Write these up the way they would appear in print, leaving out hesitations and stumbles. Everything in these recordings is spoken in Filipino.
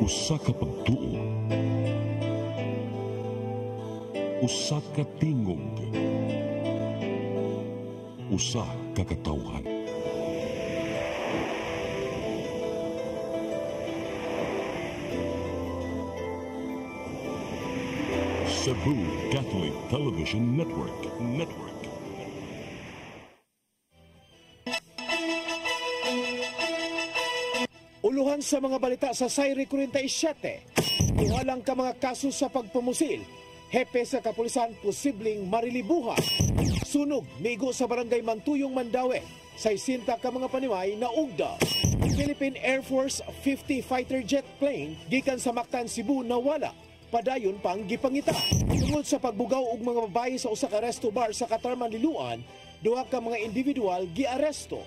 Usa ka pagtuo, usa ka tingog, usa ka katawhan. Cebu Catholic Television Network. Uluhan sa mga balita sa Sayri 47. Iwalang ka mga kaso sa pagpumusil. Hepe sa kapulisan posibleng marilibuhan. Sunog, migo sa barangay Mantuyong, Mandaue. 60 ka mga panimay na ugda. Philippine Air Force 50 fighter jet plane gikan sa Mactan, Cebu nawala. Padayon pang gipangita. Tungod sa pagbugaw og mga babae sa usa ka resto bar sa Katarman, Liloan, duha ka mga individual giaresto.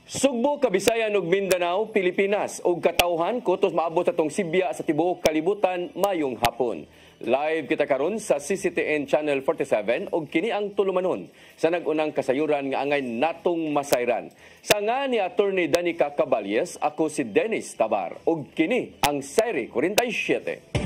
Sugbo, Kabisayan ug Mindanao, Pilipinas ug katawhan kutos maabot atong Sibya sa tibuok kalibutan mayong hapon. Live kita karon sa CCTN Channel 47 ug kini ang tulumanon sa nag-unang kasayuran nga angay natong masayran. Sa nga ni Attorney Danica Caballes, ako si Dennis Tabar ug kini ang Sayri 47.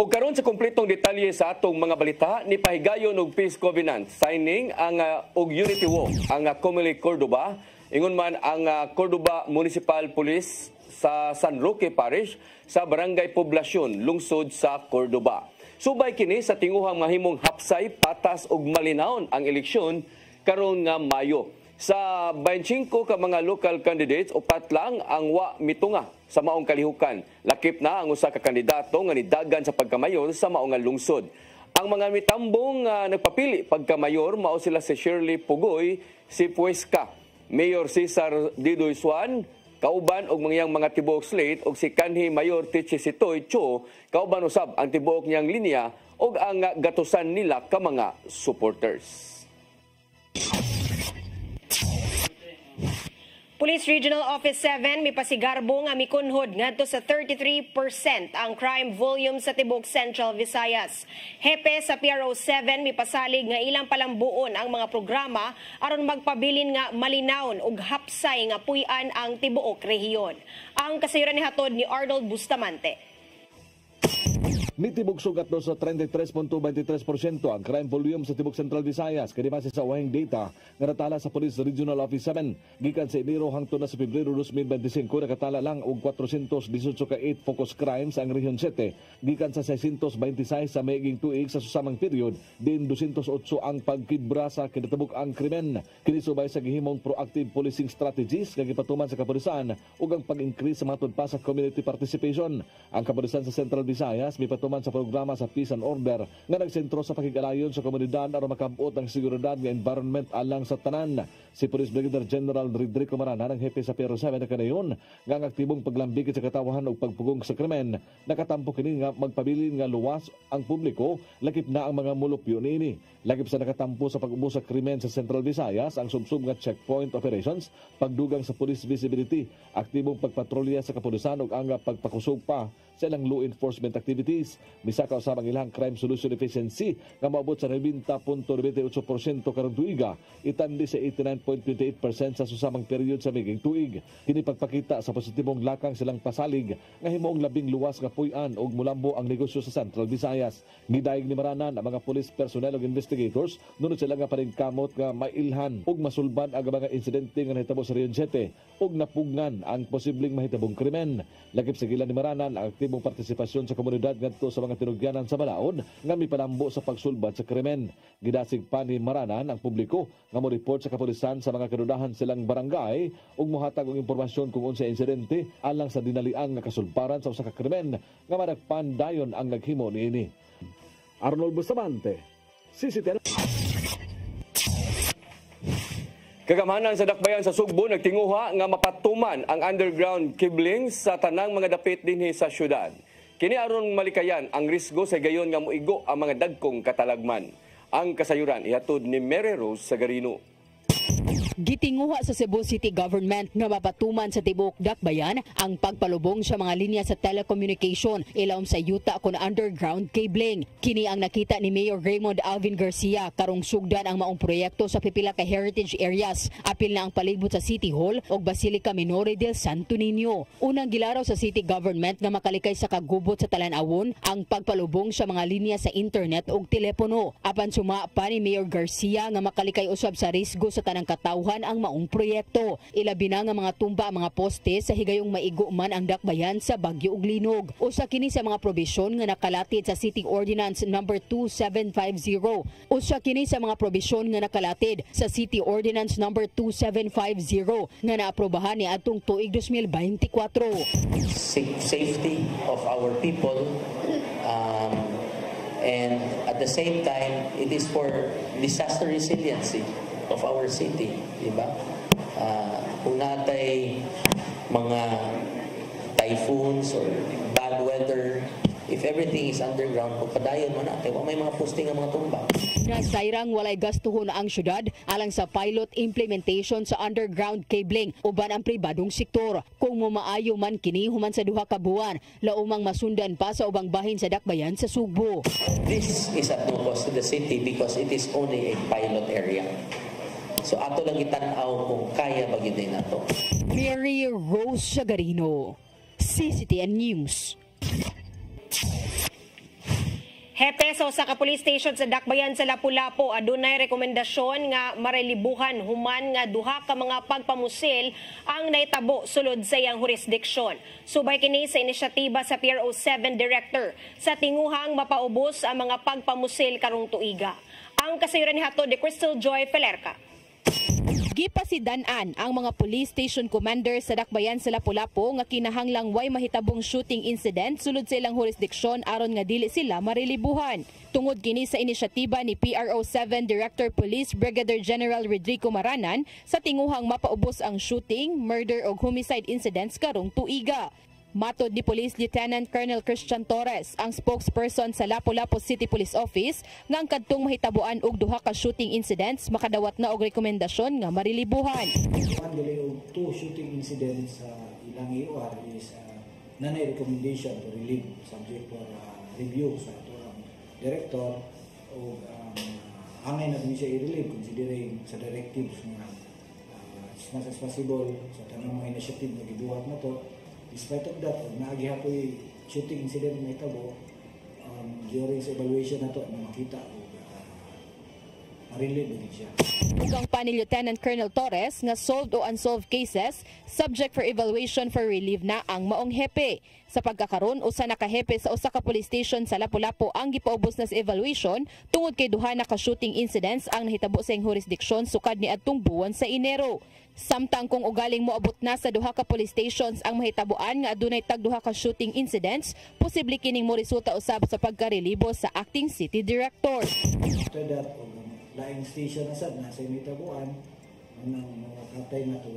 O karon sa kumpletong detalye sa atong mga balita, ni pahigayon og peace covenant signing ang og unity walk ang Comelec Cordoba, ingon man ang Cordoba Municipal Police sa San Roque Parish sa Barangay Poblasyon, lungsod sa Cordoba. Subay kini sa tinguhang mahimong hapsay, patas ug malinawon ang eleksyon karon nga Mayo. Sa 25 ka mga local candidates, upat lang ang wa mitunga sa maong kalihukan. Lakip na ang usa ka kandidato nga nidagan sa pagkamayor sa maong lungsod. Ang mga mitambong nagpapili pagkamayor mao sila si Shirley Pugoy, si Puesca, Mayor Cesar Didoy Suan, kauban og mga tibuok slate og si kanhi Mayor Tichi Sitoy Cho, kauban usab ang tibuok niyang linya og ang gatusan nila ka mga supporters. Police Regional Office 7 mipasigarbo nga mikunhod ngadto sa 33% ang crime volume sa tibuok Central Visayas. Hepe sa PRO 7 mipasalig nga ilang palambuon ang mga programa aron magpabilin nga malinawon ug hapsay nga puy-an ang tibuok rehiyon. Ang kasayuran ni hatod ni Arnold Bustamante. Mitibok sugat do sa 33.23% ang crime volume sa Tibok Central Visayas kani base sa wahing data nga natala sa Police Regional Office 7 gikan sa Enero hangtod na sa Pebrero 2025 nakatala lang og 418 ka 8 focus crimes ang Region 7 gikan sa 626 sa maiging tuig sa susamang period din 208 ang pagkibra sa kinatibuk ang krimen kini subay sa gihimong proactive policing strategies nga gipatuman sa kapulisan ug ang pag-increase sa matud pa sa community participation. Ang kapulisan sa Central Visayas mipatuman sa programa sa Peace and Order nga nagsentro sa pakigalayon sa komunidad aron makabot ang seguridad nga environment alang sa tanan. Si Police Brigadier General Rodrigo Marana ng hepe sa PRO 7 na kanayon nga ang aktibong paglambigit sa katawahan o pagpugong sa krimen nakatampo kini nga magpabilin nga luwas ang publiko lakip na ang mga mulupyo niini. Lakip sa nakatampo sa pag-ubos sa krimen sa Central Visayas ang subsub nga checkpoint operations, pagdugang sa police visibility, aktibong pagpatrolya sa kapulisan ug ang pagpakusog pa sa ilang law enforcement activities. Misaka usab ang ilang crime solution efficiency nga maabot sa 90.98% karong tuiga, itandi sa 89.28% sa susamang period sa miging tuig. Kini pagpakita sa positibong lakang silang pasalig nga himuong labing luwas nga puy-an ug mulambo ang negosyo sa Central Visayas. Gidayeg ni Maranan ang mga police personnel ug investigators nunod sila nga paningkamot nga mailhan ug masulban ang mga insidente nga nahitabo sa Region 7 ug napugnan ang posibleng mahitabong krimen. Lakip sa gilan ni Maranan ang aktibong partisipasyon sa komunidad ngadto sa mga tinugyanan sa balaod nga mipanambo sa pagsulbad sa krimen. Gidasig pa ni Maranan ang publiko nga mo report sa kapulisan sa mga kadudahan silang barangay ug mohatag og impormasyon kung unsa insidente alang sa dinalian nga kasulbaran sa usa ka krimen nga madagpan dayon ang naghimo niini. Arnold Bustamante, CCTV. Kagamanan sa dakbayan sa Sugbo nagtinguha nga mapatuman ang underground cabling sa tanang mga dapit dinhi sa syudad. Kini aron malikayan ang risgo sa gayon nga moigo ang mga dagkong katalagman. Ang kasayuran ihatod ni Mary Rose Sagarino. Gitinguha sa Cebu City Government nga mapatuman sa tibuok dakbayan ang pagpalubong sa mga linya sa telecommunication ilawom sa yuta kon underground cabling. Kini ang nakita ni Mayor Raymond Alvin Garcia karong sugdan ang maong proyekto sa pipila ka heritage areas. Apil na ang palibot sa City Hall ug Basilica Minore del Santo Niño. Unang gilaraw sa City Government nga makalikay sa kagubot sa Talan-Awon ang pagpalubong sa mga linya sa internet ug telepono. Apan suma pa ni Mayor Garcia nga makalikay usab sa risgo sa tanang katawhan ang maong proyekto. Ilabi na nga mga tumba ang mga poste sa higayong maigo man ang dakbayan sa bagyo ug linog. Usa kini sa mga probisyon nga nakalatid sa City Ordinance number 2750. Usa kini sa mga probisyon nga nakalatid sa City Ordinance number 2750 nga naaprobahan ni atong tuig 2024. Safety of our people and at the same time it is for disaster resiliency of our city, di ba? Kung natay mga typhoons or bad weather, if everything is underground, kung padayon mo natin, may mga posting ang mga tumba. Nasayrang walay gastuhon na ang syudad alang sa pilot implementation sa underground cabling uban ang pribadong sektor. Kung mamaayo man kini human sa duha ka buwan, laumang masundan pa sa ubang bahin sa dakbayan sa Sugbo. This is at no cost to the city because it is only a pilot area. So ato lang itanaw kung kaya bagay nato. Mary Rose Sagarino, CCTN News. Hepe sa usa ka police station sa dakbayan sa Lapu-Lapu adunay rekomendasyon nga marelibuhan human nga duha ka mga pagpamusil ang naitabo sulod sa iyang jurisdiksyon. Subay kini sa inisyatiba sa PRO 7 Director sa tinguhang mapaubos ang mga pagpamusil karong tuiga. Ang kasayuran ni hatod ni Crystal Joy Pelerca. Gipasidan-an ang mga police station commander sa dakbayan sa Lapu-Lapu nga kinahanglang way mahitabong shooting incident sulod sa ilang jurisdiksyon aron nga dili sila marilibuhan. Tungod kini sa inisyatiba ni PRO 7 Director Police Brigadier General Rodrigo Maranan sa tinguhang mapaubos ang shooting, murder o homicide incidents karong tuiga. Matod ni Police Lieutenant Colonel Christian Torres, ang spokesperson sa Lapu-Lapu City Police Office, nga ang kadtong mahitabuan og duha ka shooting incidents makadawat na og rekomendasyon nga marilibuhan. One dili og two shooting incidents sa ilang EOR is nanay recommendation to relieve subject for review sa ato director o hangay na din siya i-relieve considering sa directives nga as much as possible sa tanang mga initiative na gibuhat na to. Despite of that, naagi hapoy shooting incident na itabo, during sa evaluation na ito, makita o ma-relieve din siya. Ugang pa ni Lieutenant Colonel Torres nga solved o unsolved cases subject for evaluation for relief na ang maong hepe. Sa pagkakaroon, usa na ka hepe sa usa ka police station sa Lapu-Lapu ang gipaubos na sa evaluation tungod kay duha na ka shooting incidents ang nahitabo sa iyang jurisdiksyon sukad ni adtong buwan sa Enero. Samtang kung ugaling moabot na sa duha ka police stations ang mahitabuan nga adunay tagduha ka shooting incidents, posible kining mo resulta usab sa pagkarelibo sa acting city director. After that, laing station na sad nasa mahitabuan nang makatay na to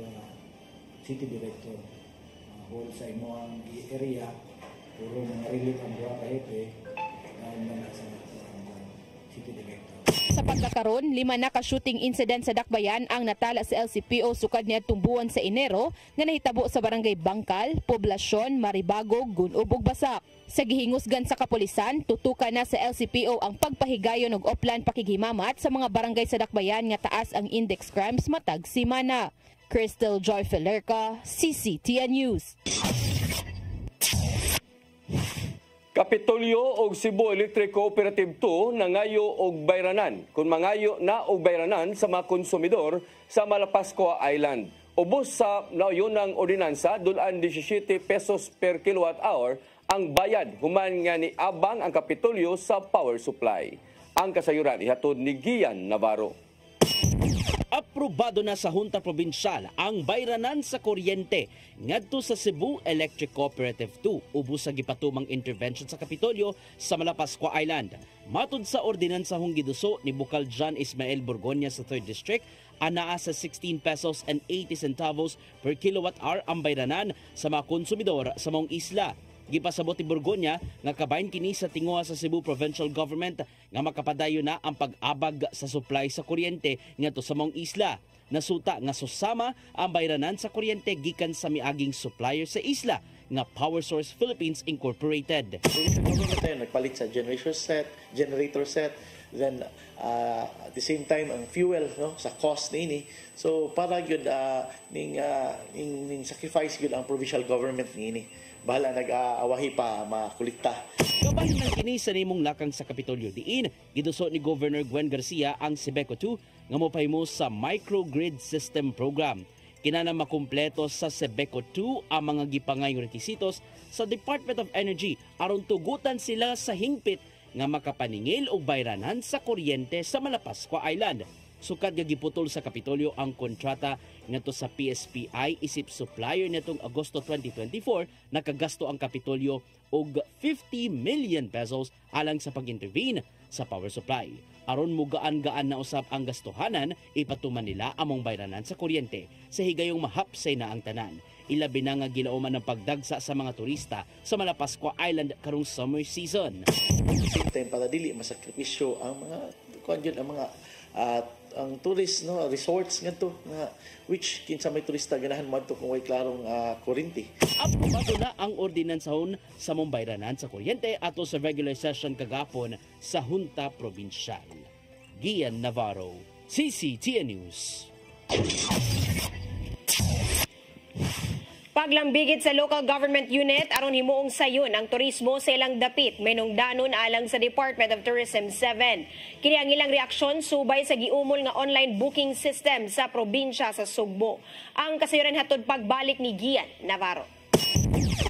city director. Whole sa imoang area puro mga relief ang duha ka hepe na sa city director. Sa pagkakaroon, 5 na ka-shooting incident sa dakbayan ang natala sa LCPO sukad niadtong buwan sa Enero nga nahitabo sa barangay Bangkal, Poblasyon, Maribagog, Gunob ug Basak. Sa gihingusgan sa kapulisan, tutukan na sa LCPO ang pagpahigayon og offline pakighimamat sa mga barangay sa dakbayan nga taas ang index crimes matag simana. Crystal Joy Pelerca, CCTN News. Kapitolyo og Cebu Electric Cooperative 2 nangayo og bayranan kung mangayo na og bayranan sa mga konsumidor sa Malapascua Island. Ubos sa yunang ordinansa, dulaan 17 pesos per kilowatt hour ang bayad human nga ni abang ang Kapitolyo sa power supply. Ang kasayuran ihatod ni Gian Navarro. Aprobado na sa Hunta Probinsyal ang bayranan sa kuryente ngadto sa Cebu Electric Cooperative 2 ubos sa gipatumang intervention sa Kapitolyo sa Malapascua Island. Matud sa ordinansahong giduso ni Bukal John Ismael Borgoña sa 3rd District, anaa sa 16 pesos and 80 centavos per kilowatt hour ang bayranan sa mga konsumidor sa maong isla. Gipasabot ni Borgoña nga kabahin kini sa tinguha sa Cebu Provincial Government nga makapadayo na ang pag-abag sa supply sa kuryente ngadto sa maong isla. Nasuta nga susama ang bayranan sa kuryente gikan sa miaging supplier sa isla nga Power Source Philippines Incorporated. Nagpalit sa generator set, then at the same time ang fuel sa cost ni. So para gyud ning sacrifice gyud ang provincial government ni. Bahala nag-aawahi pa makulikta. Kabahin ng kini sa nimong lakang sa Kapitolyo diin, giduso ni Governor Gwen Garcia ang Sebeco 2 nga mopahimo sa Microgrid System Program. Kinana makumpleto sa Sebeco 2 ang mga gipangayong requisitos sa Department of Energy aron tugutan sila sa hingpit nga makapaningil og bayranan sa kuryente sa Malapascua Island. Sukad nga giputol sa Kapitolyo ang kontrata ngadto sa PSPI isip supplier nitong Agosto 2024, nakagasto ang Kapitolyo og 50 million pesos alang sa pag-intervene sa power supply. Aron mugaan-gaan na usab ang gastuhanan, ipatuman nila among bayranan sa kuryente sa higayong mahapsay na ang tanan. Ilabi na nga gilauman ng pagdagsa sa mga turista sa Malapascua Island karong summer season. Same time para dili masakripisyo ang mga ang tourist resorts ngadto nga which kinsa may turista ganahan madto kung way klarong kuryente. Aprobado na ang ordinansahon sa mong bayranan sa kuryente ato sa regular session kagapon sa Hunta Probinsyal. Gian Navarro, CCTN News. Paglambigit sa local government unit aron himuong sayon ang turismo sa ilang dapit menungdanon alang sa Department of Tourism 7. Kini ang ilang reaksyon subay sa giumol nga online booking system sa probinsya sa Sugbo. Ang kasayuran hatod pagbalik ni Gian Navarro.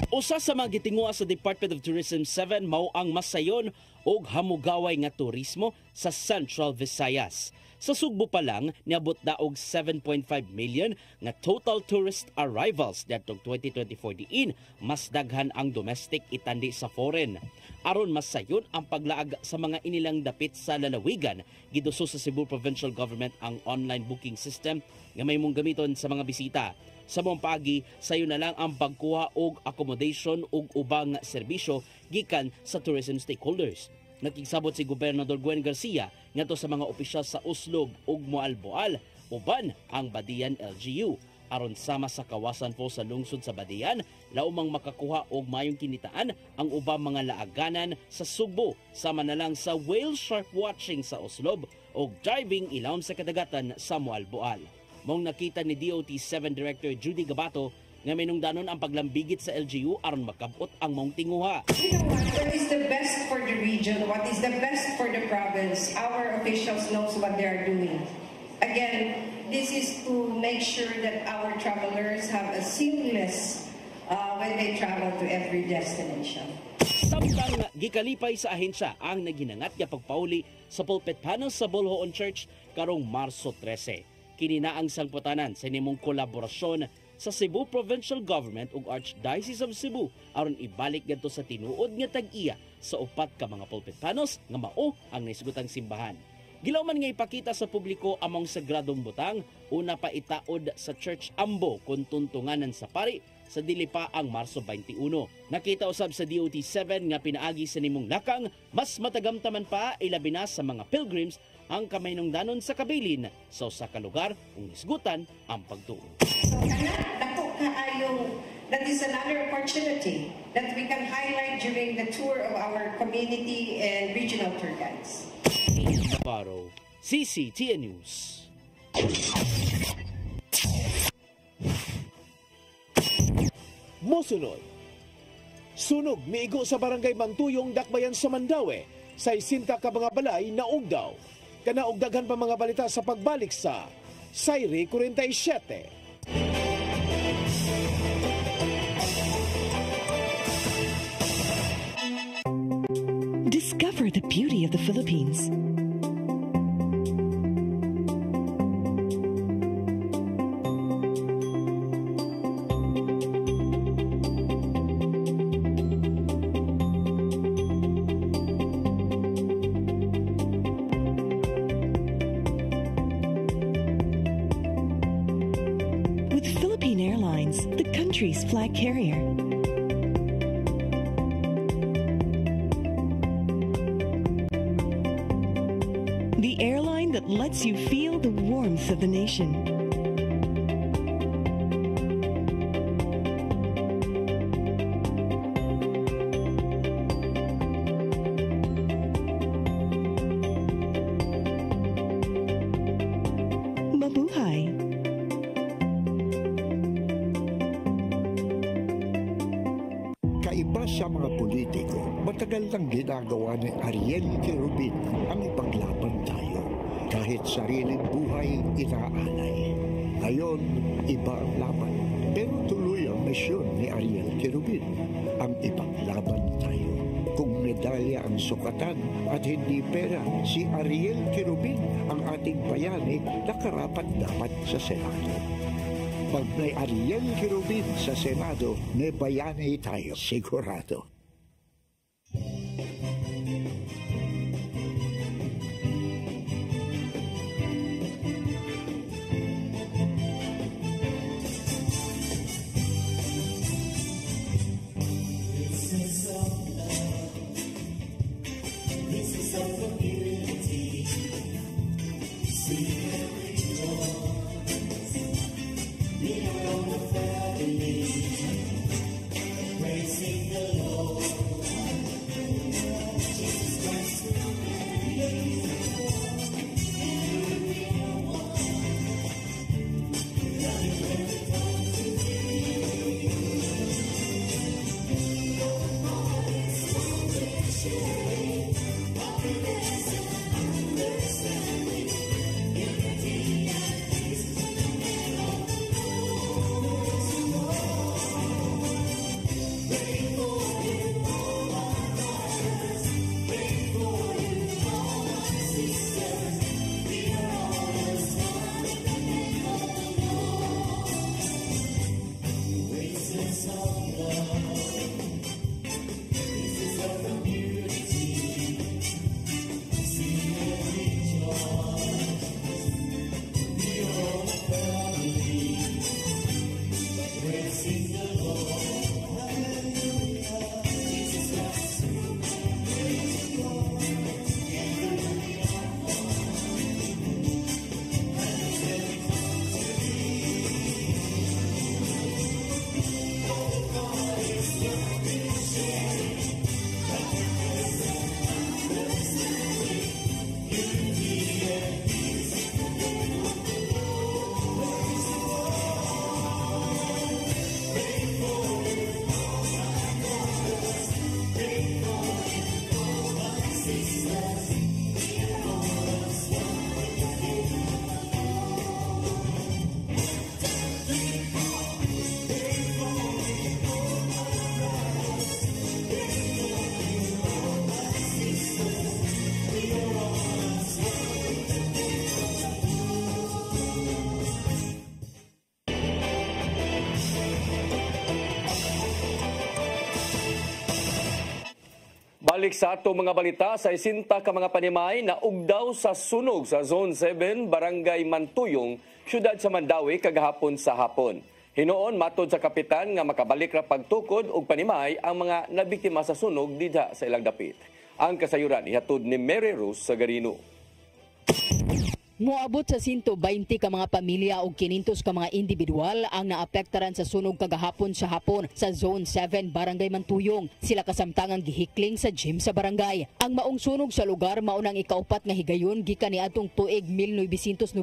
Usa sa mga gitinguha sa Department of Tourism 7 mao ang masayon og hamugaway nga turismo sa Central Visayas. Sa Sugbo pa lang, niabot na og 7.5 million nga total tourist arrivals datong 2024 diin, mas daghan ang domestic itandi sa foreign. Aron mas sayon ang paglaag sa mga inilang dapit sa lalawigan, giduso sa Cebu Provincial Government ang online booking system nga may mong gamiton sa mga bisita. Sa mong paagi, sayo na lang ang pagkuha og accommodation ug ubang serbisyo gikan sa tourism stakeholders. Nakigsabot si Gobernador Gwen Garcia ngadto sa mga opisyal sa Uslob ug Moalboal uban ang Badian LGU aron sama sa kawasan po sa lungsod sa Badian laumang makakuha og mayong kinitaan ang ubang mga laaganan sa Sugbo sama na lang sa whale shark watching sa Uslob ug diving ilawom sa kadagatan sa Moalboal. Mong nakita ni DOT7 Director Judy Gabato nga minungdanon ang paglambigit sa LGU aron makabot ang mong tinguha. What is the best for the region? What is the best for the province? Our officials knows what they are doing. Again, this is to make sure that our travelers have a seamless when they travel to every destination. Samtang gikalipay sa ahensya ang naghinangat nga pagpauli sa pulpit panel sa Bolhoon Church karong Marso 13. Kini na ang sangputanan sa nimong kolaborasyon sa Cebu Provincial Government ug Archdiocese of Cebu aron ibalik gadto sa tinuod nga tag-iya sa upat ka mga pulpit panos nga mao ang naisgutang simbahan. Gilawman nga ipakita sa publiko among sagradong butang, una pa itaod sa Church Ambo kung tuntunganan sa pari sa dili pa ang Marso 21. Nakita usab sa DOT7 nga pinaagi sa nimong lakang, mas matagamtaman pa ilabi na sa mga pilgrims ang kamahinungdanon sa kabilin sa usa ka lugar ug nisgutan ang pagtuo. So dako kaayo, that is another opportunity that we can highlight during the tour of our community and regional tour guides. Navarro, CCTN News. Mosunod. Sunog miigo sa barangay Mantuyong, Dakbayan sa Mandaue. Sa isinta ka mga balay na ugdaw. Kanaugdagan pa mga balita sa pagbalik sa Sayri 47. the beauty of the Philippines. With Philippine Airlines, the country's flag carrier. The airline that lets you feel the warmth of the nation. Mabuhay! Kaiba sa mga politiko, matagal nang ginagawa ni Ariel Querubin ang ipaglaban tayo. Kahit sariling buhay inaalay. Ngayon, iba ang laban. Pero tuloy ang misyon ni Ariel Querubin, ang ipaglaban tayo. Kung medalya ang sukatan at hindi pera, si Ariel Querubin ang ating bayani na karapat dapat sa Senado. Pag may Ariel Querubin sa Senado, may bayani tayo, sigurado. Balik sa ato mga balita, sa isinta ka mga panimay na ugdaw sa sunog sa Zone 7, Barangay Mantuyong, syudad sa Mandawi kagahapon sa hapon. Hinoon matod sa kapitan nga makabalik ra pagtukod og panimay ang mga nabiktima sa sunog didha sa ilang dapit. Ang kasayuran ihatod ni Mary Rose Sagarino. Moabot sa 120 ka mga pamilya o 500 ka mga individual ang naapektaran sa sunog kagahapon sa hapon sa Zone 7, Barangay Mantuyong. Sila kasamtangang gihikling sa gym sa barangay. Ang maong sunog sa lugar maunang ikaupat nga higayon gikan ni atong tuig 1992.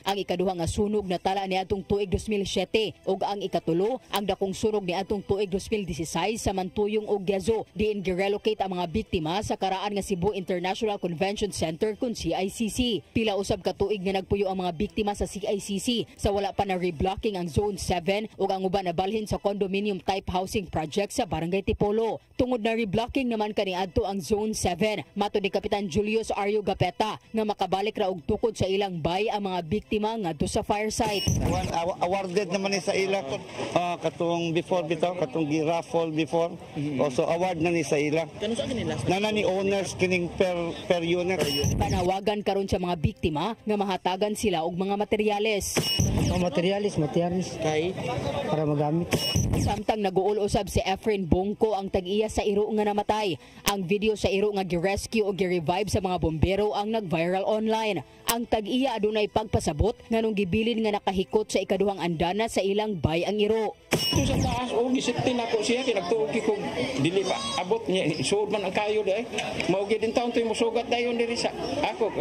Ang ikaduha nga sunog natala ni atong tuig 2007 ug ang ikatulo ang dakong sunog ni atong tuig 2016 sa Mantuyong ug Gazo. Diin girelocate ang mga biktima sa karaan nga Cebu International Convention Center kun CICC. Pila usab ka tuig nga nagpuyo ang mga biktima sa CICC sa wala pa na reblocking ang Zone 7 ug ang uban na balhin sa condominium type housing project sa Barangay Tipolo. Tungod na reblocking naman kaniadto ang Zone 7, matud ni Kapitan Julius Ario Gapeta nga makabalik ra og tukod sa ilang bay ang mga biktima ngadto sa fire site. Awarded naman ni sa ila katong before bitaw katong giraffle before. Also award na ni sa ila. Kano sa kanila? Nana ni owners kining per unit. Panawagan karon sa mga biktima nga mahatagan sila og mga materyales. Materialis kay para magamit. Samtang nag-uul usab si Efren Bongko ang tag-iya sa iro nga namatay. Ang video sa iro nga gi-rescue o gi-revive sa mga bombero ang nag-viral online. Ang tag-iya adunay pagpasabot nganong gibilin nga nakahikot sa ikaduhang andana sa ilang bay ang iro. Ito sa taas, gisipin ako siya, kinagtuog ko, dili pa, abot niya, isuod man ang kayo dahil. Maugi din taon ito yung musugat na yun diri sa ako.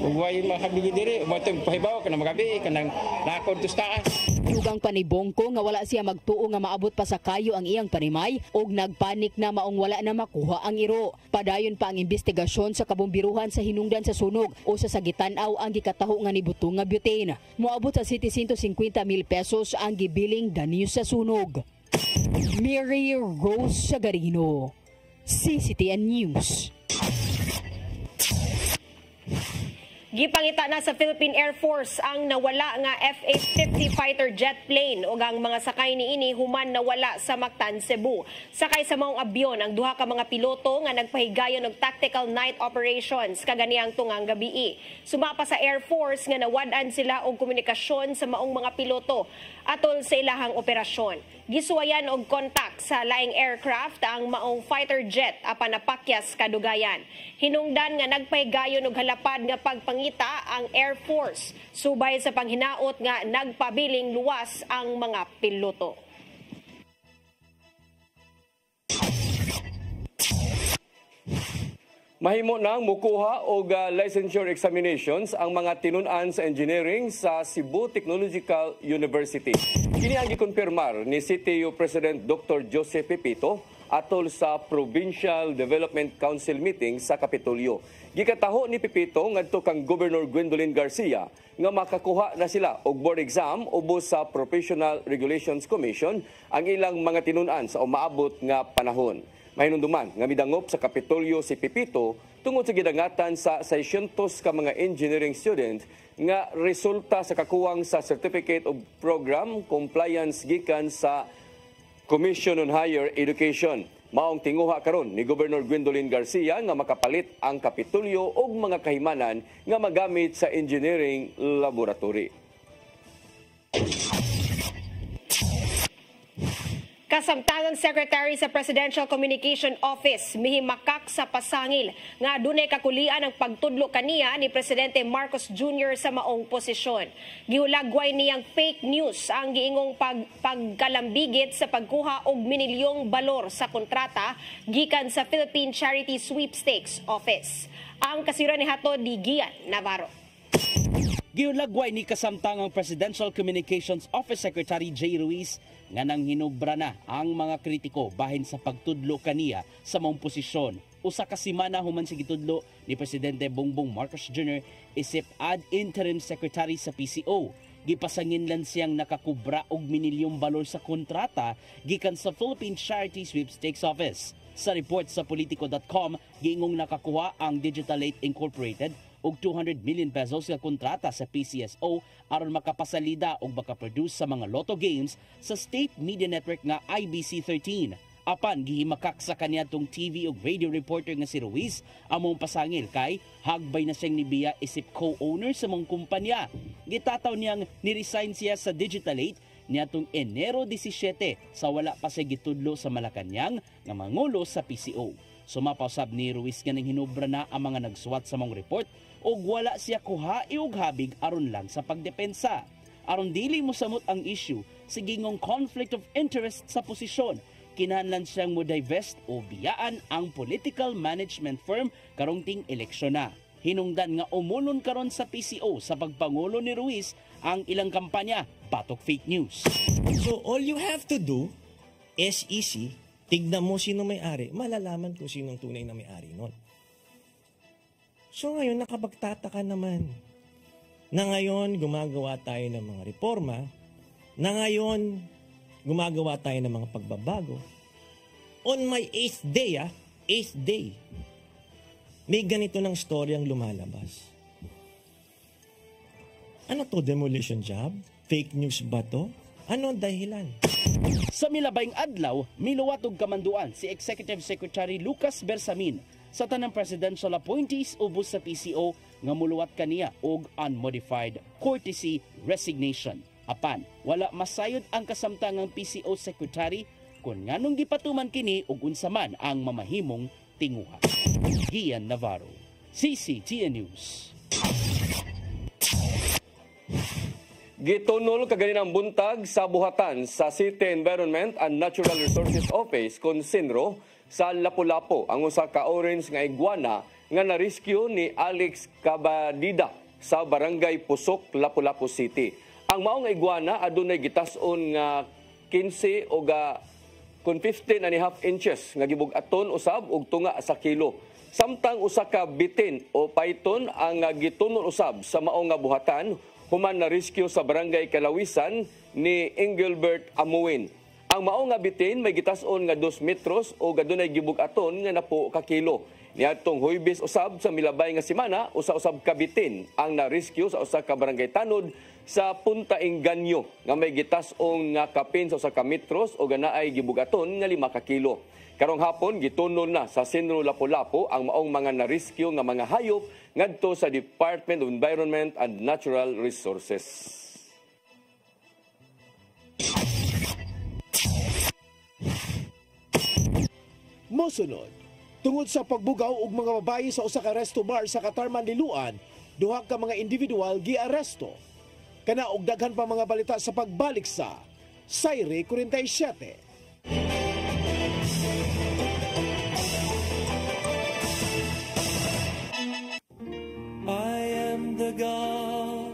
Huwag makabili diri, huwag ito pahibaw ka na magabi, ka nang nakod to taas. Dugang pa ni Bongko nga wala siya magtuo nga maabot pa sa kayo ang iyang panimay og nagpanik na maong wala na makuha ang iro. Padayon pa ang investigasyon sa kabombiruhan sa hinungdan sa sunog o sa Sagitan-aw ang gikataho nga nibutong nga butane. Moabot sa 750,000 pesos ang gibiling danyo sa sunog. Mary Rose Sagarino, CCTN News. Gipangita na sa Philippine Air Force ang nawala nga F-850 fighter jet plane ug ang mga sakay niini human nawala sa Mactan, Cebu. Sakay sa maong abyon ang duha ka mga piloto nga nagpahigayon og tactical night operations kaganihang tungang gabii. Sumapa sa Air Force nga nawad-an sila og komunikasyon sa maong mga piloto atol sa ilahang operasyon. Gisuwayan og kontak sa laing aircraft ang maong fighter jet apan napakyas kadugayan. Hinungdan nga nagpahigayon og halapad nga pagpangita ang Air Force subay sa panghinaot nga nagpabiling luwas ang mga piloto. Mahimo nang mukuha og licensure examinations ang mga tinun-an sa engineering sa Cebu Technological University. Kini ang gikumpirmar ni CTU President Dr. Jose Pepito atol sa Provincial Development Council meeting sa Kapitolyo. Gikataho ni Pepito ngadto kang Governor Gwendolyn Garcia nga makakuha na sila og board exam ubos sa Professional Regulations Commission ang ilang mga tinun-an sa umaabot nga panahon. Mahinunduman nga midangop sa Kapitolyo si Pepito tungod sa gidangatan sa 600 ka mga engineering student nga resulta sa kakuwang sa Certificate of Program Compliance gikan sa Commission on Higher Education. Maong tinguha karon ni Governor Gwendolyn Garcia nga makapalit ang Kapitolyo og mga kahimanan nga magamit sa engineering laboratory. Kasamtangang Secretary sa Presidential Communication Office mihimakak sa pasangil nga adunay kakulian ang pagtudlo kaniya ni Presidente Marcos Jr. sa maong posisyon. Gihulagway niyang fake news ang giingong pagkalambigit sa pagkuha og minilyong balor sa kontrata gikan sa Philippine Charity Sweepstakes Office. Ang kasira ni hatod ni Gian Navarro. Giulagway ni kasamtangang Presidential Communications Office Secretary J. Ruiz nga nang hinubra na ang mga kritiko bahin sa pagtudlo kaniya sa maong posisyon. Usa ka semana human sa gitudlo ni Presidente Bongbong Marcos Jr. isip ad interim secretary sa PCO. Gipasangin lang siyang nakakubra og minilyong balor sa kontrata gikan sa Philippine Charity Sweepstakes Office. Sa report sa Politico.com, giingong nakakuha ang Digital 8 Incorporated og 200 million pesos sa kontrata sa PCSO aron makapasalida og makaproduce sa mga lotto games sa state media network nga IBC13. Apan gihimakak sa kaniadtong TV ug radio reporter nga si Ruiz among pasangil kay hagbay na siyang nibiya isip co-owner sa mong kumpanya. Gitataw niyang niresign siya sa Digital 8 niadtong Enero 17 sa wala pa siya gitudlo sa Malacañang nga mangulo sa PCO. Sumapausab ni Ruiz nga nang hinubra na ang mga nagsuwat sa mong report og wala siya kuha iug habig aron lang sa pagdepensa. Aron dili mo samot ang issue sa gingong conflict of interest sa posisyon, kinahanglan siyang mo divest o biyaan ang political management firm karong ting eleksyon na. Hinungdan nga umulon karon sa PCO sa pagpangulo ni Ruiz ang ilang kampanya batok fake news. So all you have to do, SEC, tignan mo sino may-ari, malalaman kung sinong tunay na may-ari nun. So ngayon, nakapagtataka naman na ngayon gumagawa tayo ng mga reforma, na ngayon gumagawa tayo ng mga pagbabago. On my 8th day, 8th day, may ganito ng storyang lumalabas. Ano to, demolition job? Fake news ba to? Ano ang dahilan? Sa milabayng adlaw, miluwat og kamanduan si Executive Secretary Lucas Bersamin sa tanang presidential appointees ubos sa PCO nga muluwat kaniya og unmodified courtesy resignation. Apan, wala masayod ang kasamtangang PCO Secretary kung nganong gipatuman kini og unsa man ang mamahimong tinguha. Gian Navarro, CCTN News. Gitunol kaganinang buntag sa buhatan sa City Environment and Natural Resources Office kon Sinro sa Lapu-Lapu ang usa ka orange nga iguana nga na-rescue ni Alex Cabadida sa Barangay Pusok, Lapu-Lapu City. Ang maong iguana adunay gitas-on nga 15 o kon 15.5 inches nga gibug-aton usab og tunga sa kilo. Samtang usa ka bitin o python ang gitunol usab sa maong nga buhatan human na rescue sa Barangay Kalawisan ni Engelbert Amuin. Ang maong nga bitin may gitas-on nga 2 metros o adunay gibug-aton nga napo ka kilo. Niadtong Huwebes usab sa milabay nga semana, usa-usab ka bitin ang na-rescue sa usa ka barangay tanod sa Punta Inganyo nga may gitas-on nga kapin sa usa ka metros o ganaay gibug-aton nga 5 ka kilo. Karong hapon gitunol na sa Sinro Lapu-Lapu ang maong mga na-rescue nga mga hayop ngadto sa Department of Environment and Natural Resources. Mosunod, tungod sa pagbugaw og mga babayi sa usa ka resto bar sa Katarman, Liloan, duha ka mga individual giaresto. Kana og daghan pa mga balita sa pagbalik sa Sayre 47. I am the God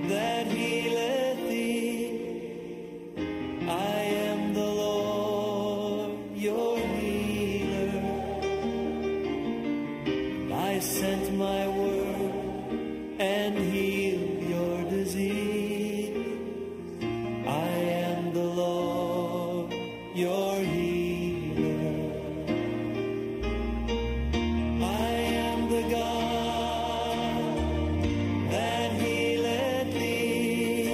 that healeth thee. I am the Lord, your healer. I sent my word and healed your disease. I am the Lord, your healer. I am the God that healeth thee.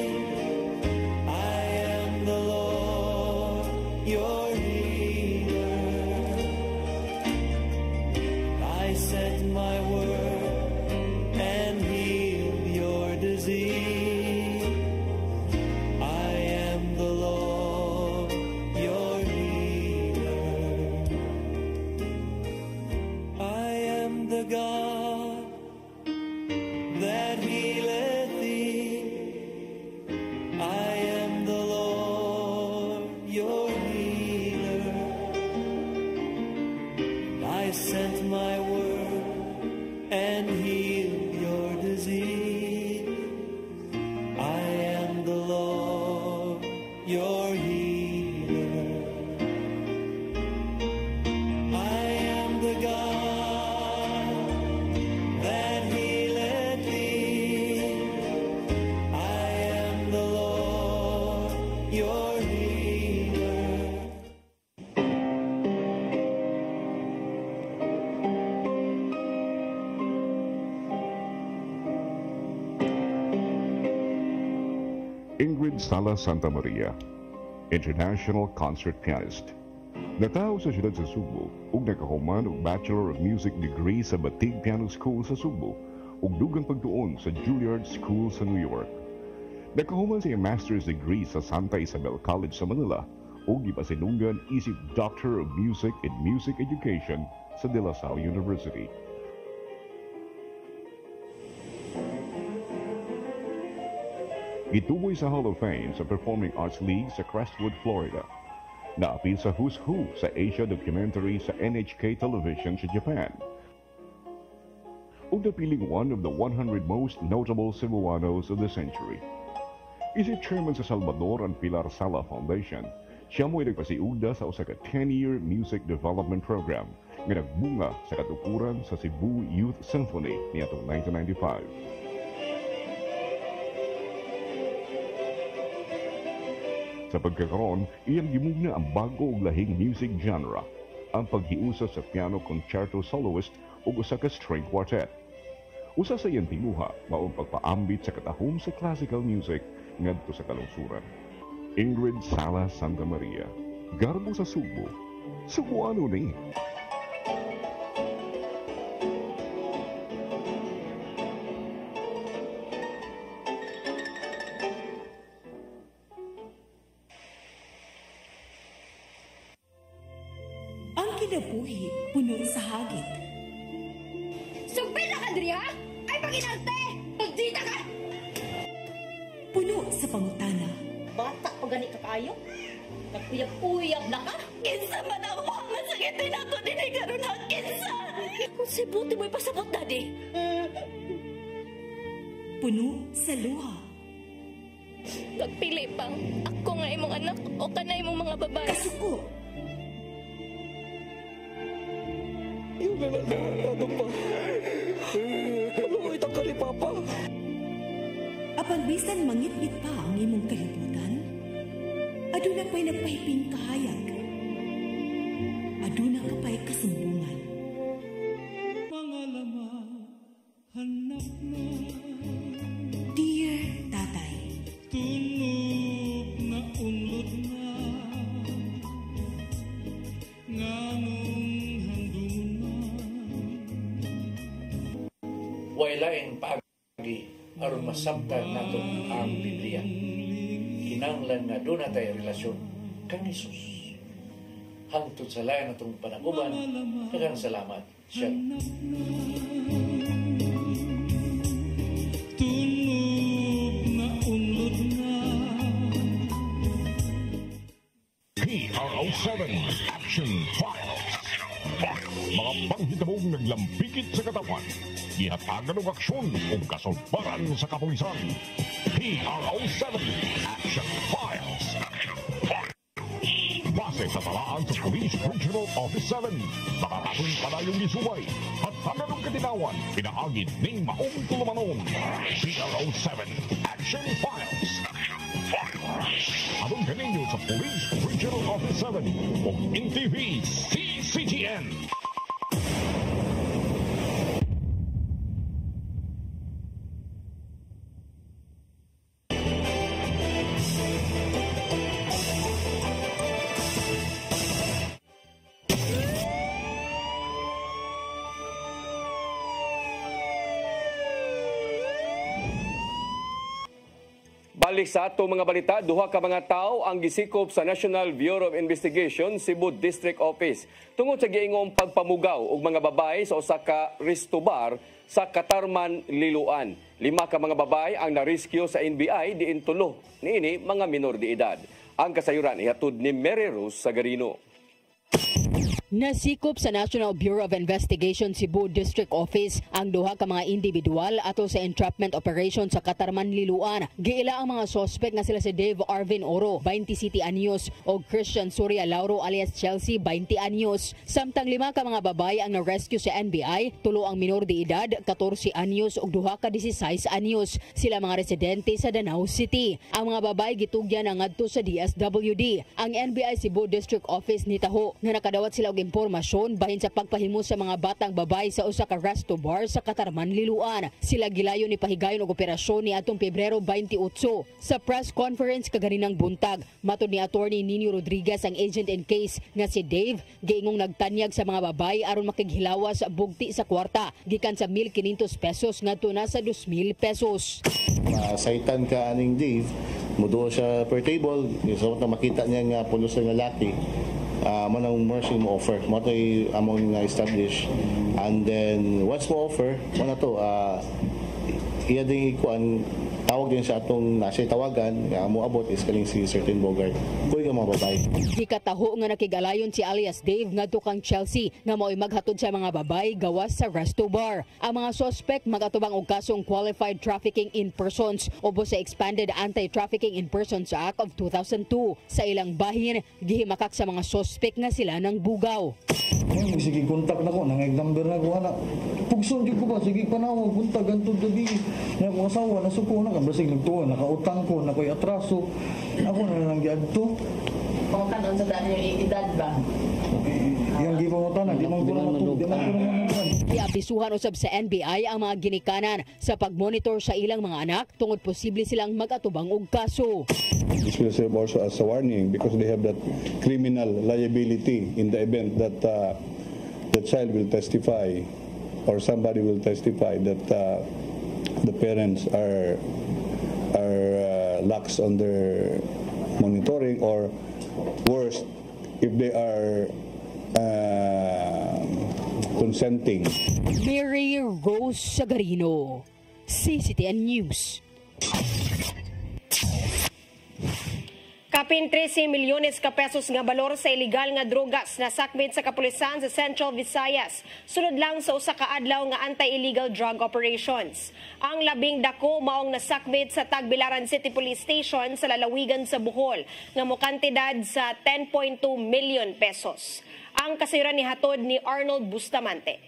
I am the Lord, your healer. I sent my word and healed your disease. I am the Lord, your healer. I am the God that healeth thee. I am the Lord, your healer. I sent my word and healed your disease. I am the Lord, your healer. I am the God that healeth thee. I am the Lord, your healer. Ingrid Sala Santa Maria, international concert pianist. Natawo sa siyudad sa Subo ug nakahuman og Bachelor of Music degree sa Batig Piano School sa Subo ug dugang pagtuon sa Juilliard School sa New York. Nakahuman siya master's degree sa Santa Isabel College sa Manila ug gipasinunggan isip Doctor of Music in Music Education sa De La Salle University. Gituboy sa Hall of Fame sa Performing Arts League sa Crestwood, Florida. Naapil sa Who's Who sa Asia documentary sa NHK Television sa Japan. Ug napiling one of the 100 most notable Cebuanos of the century. Isip chairman sa Salvador and Pilar Sala Foundation, siya mo'y nagpasiugda sa usa ka 10-year music development program nga nagbunga sa katukuran sa Cebu Youth Symphony niadtong 1995. Sa pagkakaroon, iyang gimugna ang bago ug lahing music genre, ang paghiusa sa piano concerto soloist ug usa ka string quartet. Usa sa iyang tinguha mao ang pagpaambit sa katahom sa classical music ngadto sa kalungsuran. Ingrid Sala Santa Maria, garbo sa Subo, Subuano ni. Ang kinabuhi, puno sa hagit. Sugpil na ka, Dria! Ay, pag-inarte! Magdita ka! Puno sa pangutana. Bata o gani ka kayo? Nagpuyag-puyag na ka? Kinsa man ang mga sakitin ako din ay karoon na kinsa! Kung si buti mo'y pasabot, Daddy. Puno sa luha. Pagpili pang ako nga imong anak o kanay imong mga babae. Kasuko. Yung ano pa? Ano itang ka ni Papa? Apan bisan mangit-ngit pa ang imong kalibutan, aduna pa'y nagpahiping kahayag. Aduna ka pa'y kasumbungan. Hanap na Dear Tatay, tunog na unlot na nganong wailaing pagi aron masabtan nato ang Biblia. Kinahanglan nga doon natay relasyon kang Jesus. Hangtod sa layan natong panaguban, daghang salamat. Shalom. tunog na unlot na PRO7 Action Files. Mga panghitabong naglampikit sa katawan, ihatagan ng aksyon o kasulbaran sa kapulisan. PRO7 Action Files. Base sa talaan sa Police Regional Office 7, nakakasong panayong gisubay at hanggang katinawan, pinaagid ng maong tulumanon. PRO7 Action Files. Abang kaninyo sa Police Regional Office 7 o NTV CCTN. Balik sa ato mga balita, duha ka mga tao ang gisikop sa National Bureau of Investigation Cebu District Office tungod sa giingong pagpamugaw og mga babae sa usa ka resto bar sa Katarman, Liloan. 5 ka mga babae ang na-rescue sa NBI diin 3 niini mga minor de edad. Ang kasayuran ihatod ni Mary Rose Sagarino. Nasikop sa National Bureau of Investigation Cebu District Office ang duha ka mga individual ato sa entrapment operation sa Katarman, Liloan. Giila ang mga sospek nga sila si Dave Arvin Oro, 27 anyos, o Christian Surya Lauro alias Chelsea, 20 anyos. Samtang 5 ka mga babae ang na-rescue sa NBI, 3 ang minor de edad, 14 anyos, ug 2 ka 16 anyos. Sila mga residente sa Danau City. Ang mga babae gitugyan ang ngadto sa DSWD. Ang NBI Cebu District Office nitaho nga nakadawat sila og impormasyon bahin sa pagpahimo sa mga batang babae sa usa ka resto bar sa Katarman, Liloan. Sila gilayon ni pahigayon og operasyon ni atong Pebrero 28. Sa press conference kaganinang buntag, matud ni Attorney Nino Rodriguez ang agent in case nga si Dave giingong nagtanyag sa mga babae aron makighilawas bugti sa kwarta gikan sa 1,500 pesos ngadto na sa 2,000 pesos. Saitan ka aning Dave, muduo siya per table, so na makita niya nga pulos nga laki. Manang mercy mo offer mo ito'y among establish, and then once mo offer mo na to iya din ikuan tawag din sa atong nasa tawagan mo abot is kaling si certain Bogart kuy nga mga babae. Gikataho nga nakigalayon si alias Dave ngadto kang Chelsea nga mao'y maghatod sa mga babae gawas sa resto bar. Ang mga suspect magatubang og kasong qualified trafficking in persons ubos sa expanded Anti-Trafficking in Persons Act of 2002. Sa ilang bahin gihimakak sa mga suspect nga sila ng bugaw. Sige kontak na ko, nangay number na ko anak. Pugson jud ko ba sige panawag buntag antod gabi. Nya ko asawa nasuko na basig nagtuon nakautang ko na koy atraso. Ako na lang giadto. Kung kanon sa daan yung edad ba? Yung gipangutan, di man ko na matugan. Iabisuhan usab sa NBI ang mga ginikanan sa pagmonitor sa ilang mga anak tungod posible silang mag-atubang og kaso. This will serve also as a warning because they have that criminal liability in the event that the child will testify or somebody will testify that the parents are lax on their monitoring, or worse, if they are consenting. Mary Rose Sagarino, CCTN News. Kapin 13 milyones ka pesos nga balor sa illegal nga drogas na sakmit sa kapulisan sa Central Visayas sunod lang sa usa ka adlaw nga anti-illegal drug operations. Ang labing dako maong nasakmit sa Tagbilaran City Police Station sa lalawigan sa Bohol nga mokantidad sa 10.2 million pesos. Ang kasayuran ni hatod ni Arnold Bustamante.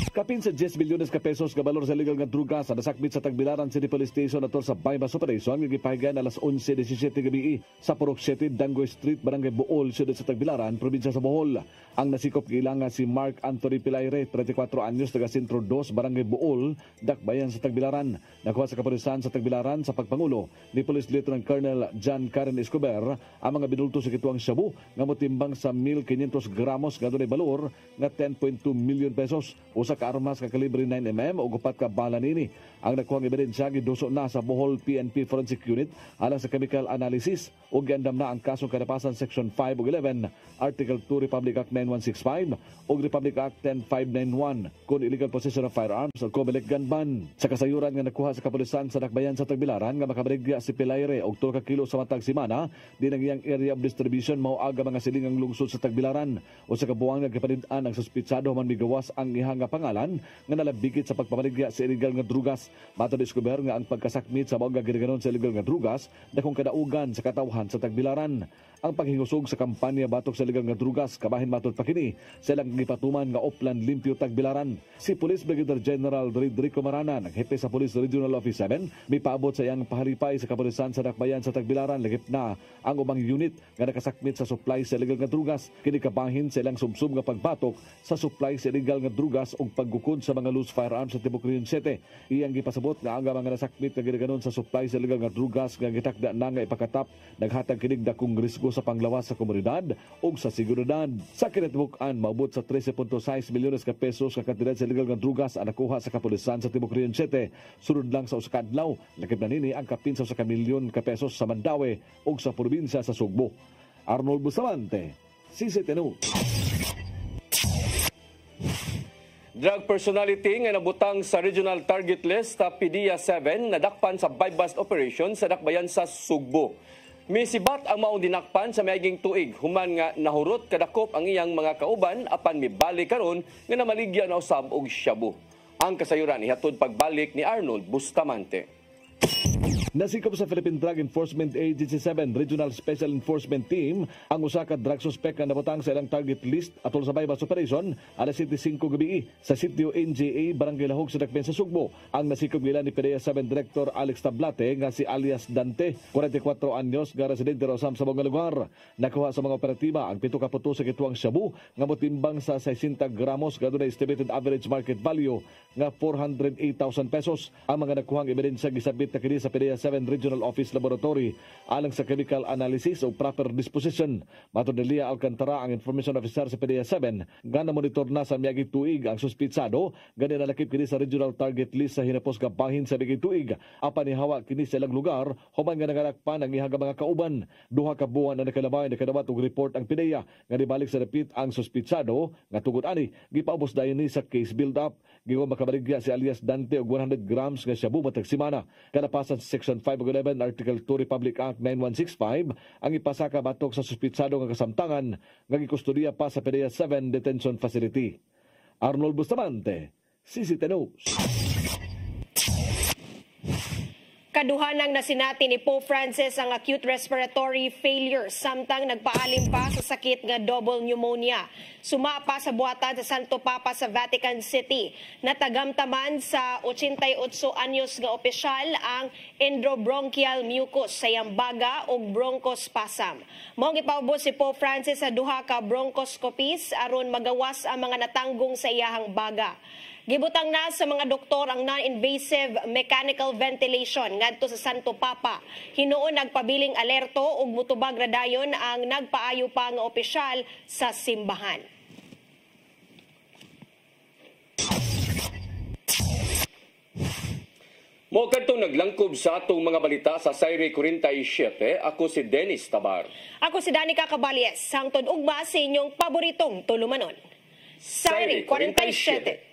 Kapin sa 10 milyones ka pesos ka balor sa illegal nga drugas sa nasakmit sa Tagbilaran City Police Station atol sa bypass operation nga gipahigayon alas 11:17 gabi sa Purok 7 Dangoy Street, Barangay Bool, siyudad sa Tagbilaran, probinsya sa Bohol. Ang nasikop giilanga si Mark Anthony Pilayre, 34 anyos, taga Sentro 2, Barangay Bool, Dakbayan sa Tagbilaran. Nakuha sa kapulisan sa Tagbilaran sa pagpangulo ni Police Lieutenant Colonel John Karen Escobar ang mga binulto sa kituang shabu nga motimbang sa 1,500 gramos nga dunay balor nga 10.2 million pesos. Usa ka armas ka kalibre 9mm o upat ka bala nini. Ang nakuhang ebidensya giduso na sa Bohol PNP Forensic Unit alang sa chemical analysis o giandam na ang kasong kadapasan Section 5 ug 11, Article 2 Republic Act 9165 o Republic Act 10591 kung illegal possession of firearms o COMELEC gun ban. Sa kasayuran nga nakuha sa kapulisan sa Dakbayan sa Tagbilaran nga makabaligya si Pilayre og 3 ka kilo sa matag simana di nang iyang area of distribution mao aga mga silingang lungsod sa Tagbilaran o sa kabuang nagkapanid-an ang suspitsado man migawas ang ihang nga pangalan nga nalabigit sa pagpapaligya sa illegal nga drugas. Matod Escobar nga ang pagkasakmit sa mga giriganon sa illegal nga drugas dakong kadaugan sa katawhan sa Tagbilaran. Ang paghingusog sa kampanya batok sa illegal nga drugas kabahin matod pa kini sa ilang gipatuman nga Oplan Limpyo Tagbilaran. Si Police Brigadier General Rodrigo Marana, naghepe sa Police Regional Office 7, may paabot sa iyang pahalipay sa kapulisan sa Dakbayan sa Tagbilaran lagip na ang ubang unit nga nakasakmit sa supply sa illegal nga drugas kini kabahin sa ilang subsub nga pagbatok sa supply sa illegal nga drugas ug paggukod sa mga loose firearms sa Tibok Region 7. Iyang gipasabot nga ang mga nasakmit nga giriganon sa supply sa illegal nga drugas nga gitakda na nga ipakatap naghatag kinig dakong risgo sa panglawas sa komunidad ug sa seguridad. Sa kinatibuk-an maabot sa 13.6 milyones ka pesos ka kantidad sa illegal nga drugas ang nakuha sa kapulisan sa Tibok Region 7. Sunod lang sa usa ka adlaw, lakip na nini ang kapin sa 1 milyon ka pesos sa Mandaue ug sa probinsya sa Sugbo. Arnold Bustamante, CCTN News. Drug personality nga nabutang sa regional target list sa PDEA 7 nadakpan sa bypass operation sa Dakbayan sa Sugbo. Misibat ang maong dinakpan sa miaging tuig human nga nahurot kadakop ang iyang mga kauban apan mibalik karon nga namaligya na usab og shabu. Ang kasayuran ihatod pagbalik ni Arnold Bustamante. Nasikop sa Philippine Drug Enforcement Agency 7 Regional Special Enforcement Team ang usa ka drug suspect nga nabutang sa ilang target list atol sa bypass operation alas 7:05 gabi sa sitio NJA Barangay Lahog sa Dakbayan sa Sugbo. Ang nasikop nila ni PDEA 7 Director Alex Tablate nga si alias Dante, 44 anyos, nga residente Rosam sa mga lugar. Nakuha sa mga operatiba ang 7 ka puto sa kituang shabu nga motimbang sa 60 gramos nga dunay estimated average market value nga 408,000 pesos. Ang mga nakuhang ebidensya gisabit na kini sa PDEA 7 Regional Office Laboratory alang sa chemical analysis o proper disposition. Matod ni Lia Alcantara, ang information officer sa PDEA 7, nga monitor na sa miaging tuig ang suspitsado, gani nalakip kini sa regional target list sa hinapos nga bahin sa miaging tuig. Apan nihawa kini sa ilang lugar, human nga nagalakpan ang ihang mga kauban. 2 ka buwan na nakalabay na kadawat og report ang PDEA nga nibalik sa dapit ang suspitsado nga tugod ani gipaubos dayon ni sa case build up. Giwa makabaligya si alias Dante og 100 grams nga shabu matag simana. Kadapasan sa Section 5 ug 11 Article 2 Republic Act 9165 ang ipasaka batok sa suspitsado nga kasamtangan nga gikustodiya pa sa PDEA 7 Detention Facility. Arnold Bustamante, CCTN News. Kaduhanang nasinati ni Pope Francis ang acute respiratory failure samtang nagpaalim pa sa sakit nga double pneumonia. Sumapa sa buhatan sa Santo Papa sa Vatican City. Natagamtaman sa 88 anyos nga opisyal ang endobronchial mucus sa iyang baga o bronchospasm. Mao gipaubos si Pope Francis sa duha ka bronchoscopies aron magawas ang mga natanggong sa iyahang baga. Gibutang na sa mga doktor ang non-invasive mechanical ventilation ngadto sa Santo Papa. Hinuon nagpabiling alerto ug mutubag ra dayon ang nagpaayo pa nga opisyal sa simbahan. Mo kadtong naglangkob sa atong mga balita sa Sayre 47, ako si Dennis Tabar. Ako si Danica Caballes, hangtod ugma sa inyong paboritong tulumanon. Sayre 47.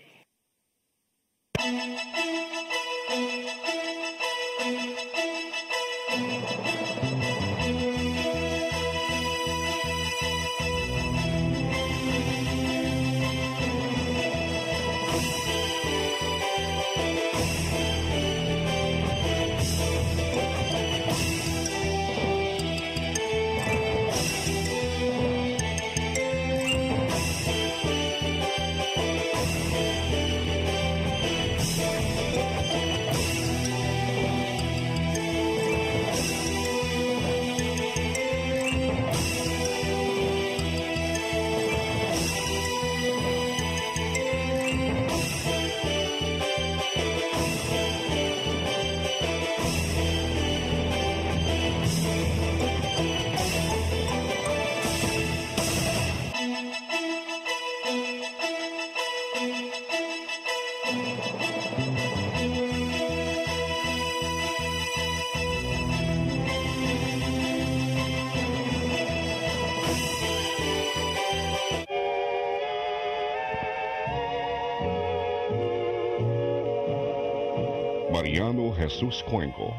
Mariano Jesus Cuenco,